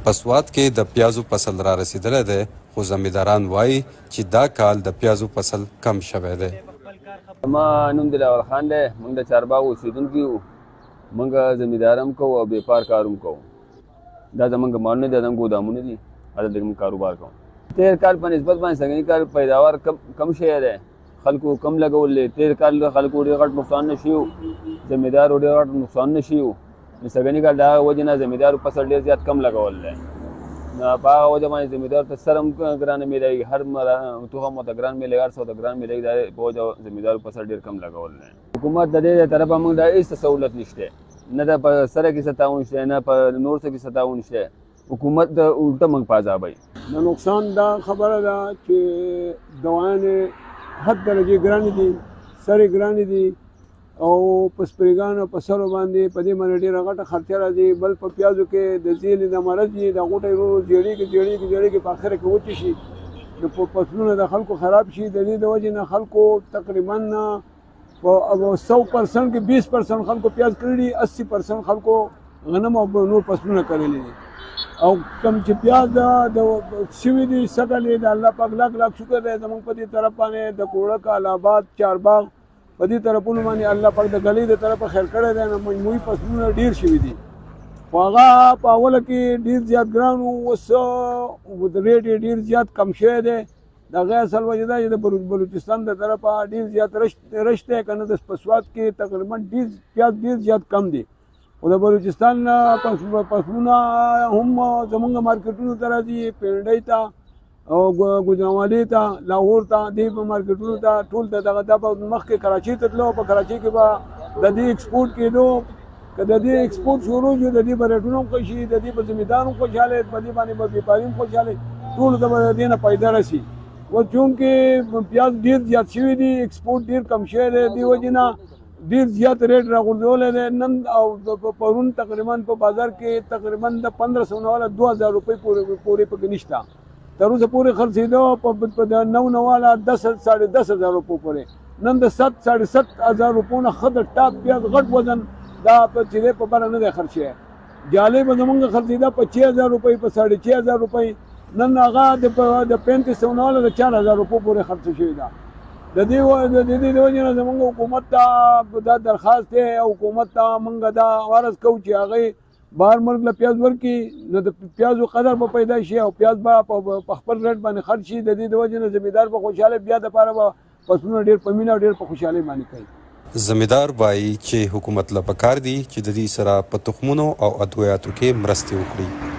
په سوات کې د پیازو فصل را رسیدلی دی خو زمینداران وایي چې دا کال د پیازو فصل کم شوی دی. ما نوم دلاور خان دی. موږ د چارباغ اوسېدونکي یو. موږ زمیندار هم کوو او بیپار کار هم کوو. دا زموږ مالونه دي، دا زموږ ګودامونه دي، هلته موږ کاروبار کوو. تېر کال په نسبت باندې سږني کال پیداوار کم شوی دی، خلکو کم لګول دی. تېر کال خلکو ډېر غټ نقصان نه شوي و، زمیندارو ډېر غټ نقصان نه شوي و. نو سږني کال د هغه وجې نه زمیندارو فصل ډېر زیات کم لګول دی. نو په هغه وجه باندې زمیندار ته سر هم ګرانه میلایي، هر تخم ورته ګران میلایي، هر څه ورته ګران میلایي. د هغې په وجه زمیندارو فصل ډېر کم لګول دی. حکومت د دې طرفه موږ دا هېڅ سهولت نشته، نه د په سره کې څه تعاون شته، نه په نور څه کې څه تعاون شته. حکومت د الټه موږ په عذابوي. د نقصان دا خبره ده چې دوایانې حد درجې ګرانې دي، سرې ګرانې دي او په سپریګانو په سرو باندې په دې باندې ډېره غټه خرچه راځي. بل په پیازو کې د زیلې د مرض دي، د غوټۍ ورو زیړېږي په آخره کې وچې شي، د فصلونه د خلکو خراب شي. د دې د وجې نه خلکو تقریبا په 100% کې 20% خلکو پیاز کړي دي، 80% خلکو غنم او نور فصلونه کرلي دي. او کم چې پیاز د شوي دي سږلې د الله پاک لاک شکر دی زموږ په دې طرف باندې د کوړک، الاباد، چارباغ په دې طرفونو باندې الله پاک د ګلۍ د طرفه خیر کړی دی. نو مجموعي فصلونه ډېر شوي دي. خو هغه په اوله کې ډېر زیات ګران و، اوس ریټ یې ډېر زیات کم شوی دی. د هغې اصل وجه دا چې د بلوچستان د طرفه ډېر زیات رشت دی، که نه د سوات کې تقریبا پیاز ډېر زیات کم دی. خو د بلوچستان فصلونه هم زموږ مارکیټونو ته راځي، پینډۍ ته او ګوجرانوالۍ ته، لاهور ته، دې په مارکیټونو ته ټول د دغه دا به مخکې کراچۍ ته تلو، په کراچۍ کې به د دې ایکسپورټ کېدو. که د دې ایکسپورټ شروع شو، د دې به ریټونه هم ښه شي، د دې به زمیندار هم خوشحاله، په دې باندې به بیپاري هم خوشحاله، ټولو ته به د دې نه فایده رسي. و چونکې پیاز ډېر زیات شوي دي، ایکسپورټ ډېر کم شوی دی، دې وجې نه ډېر زیات ریټ راغورځولی دی. نن او پرون تقریبا په بازار کې تقریبا د 1500 نه والا 2000 روپۍ پورې پکې نشته. تر اوسه پورې خرڅېدو په 9 نه والا 10,000 روپو پورې. نن د 7,000 روپو نه ښه د ټاپ پیاز غټ وزن دا چې دی په بره نه دی خرڅ شوی. جالۍ به زمونږ خرڅېده په 6,000 روپۍ، په 6,500 روپۍ. نن هغه د 3500 نه والا د 4,000 روپو پورې خرڅ شوې ده. د دې د وجې نه زموږ حکومت ته دا درخواست دی، حکومت ته موږ دا عرض کوو چې هغې بهر ملک له پیاز ورکړي، نو د پیازو قدر به پیدا شي او پیاز به په خپل ریټ باندې خرڅ شي. د دې د وجې نه زمیندار به خوشحاله، بیا دپاره به فصلونه ډېر په مینه او ډېر په خوشحالۍ باندې کوي. زمیندار وایي چې حکومت له پکار دي چې د دې سره په تخمونو او ادویاتو کې مرستې وکړي.